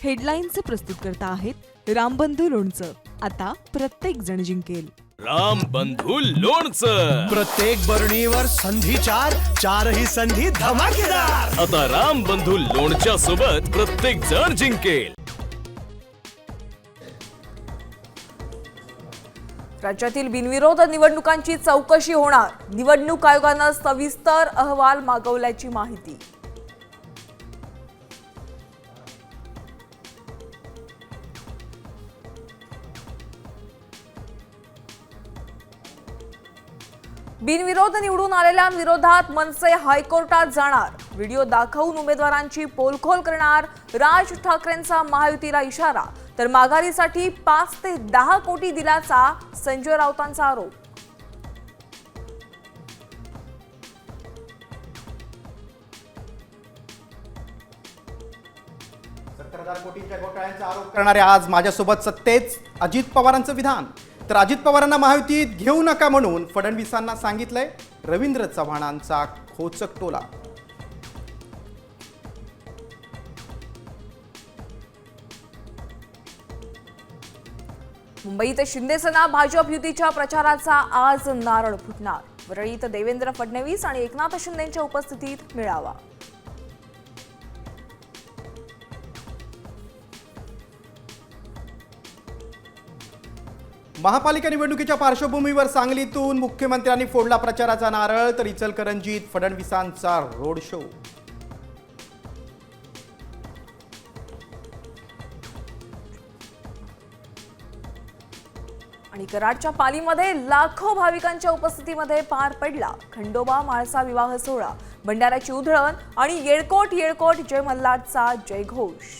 हेडलाईन्सचे प्रस्तुतकर्ता आहेत रामबंधू लोणचं. आता प्रत्येक जण जिंकेल. रामबंधू लोणचं. प्रत्येक बरणीवर संधी चार, चारही संधी धमाकेदार. आता रामबंधू लोणच्या सोबत प्रत्येक जण जिंकेल. राज्यातील बिनविरोध निवडणुकांची चौकशी होणार. निवडणूक आयोगानं सविस्तर अहवाल मागवल्याची माहिती. बिनविरोध निवडून आलेल्यांविरोधात मनसे हायकोर्टात जाणार. व्हिडिओ दाखवून उमेदवारांची पोलखोल करणार. राज ठाकरेंचा महायुतीला इशारा, तर माघारीसाठी 5 ते 10 कोटी दिल्याचा संजय राऊतांचा आरोप. 70,000 कोटींच्या घोटाळ्यांचा आरोप करणारे आज माझ्यासोबत सत्तेच अजित पवारांचं विधान. तर अजित पवारांना महायुतीत घेऊ नका म्हणून फडणवीसांना सांगितलंय रवींद्र चव्हाणांचा खोचक टोला. मुंबईत शिंदेसेना भाजप युतीच्या प्रचाराचा आज नारळ फुटणार. वरळीत देवेंद्र फडणवीस आणि एकनाथ शिंदेच्या उपस्थितीत मेळावा. महापालिका निवडणुकीच्या पार्श्वभूमीवर सांगलीतून मुख्यमंत्र्यांनी फोडला प्रचाराचा नारळ. तर इचलकरंजीत फडणवीसांचा रोड शो. आणि कराडच्या पालीमध्ये लाखो भाविकांच्या उपस्थितीमध्ये पार पडला खंडोबा म्हाळसा विवाह सोहळा. भंडाऱ्याची उधळण आणि येळकोट येळकोट जय मल्हारचा जयघोष.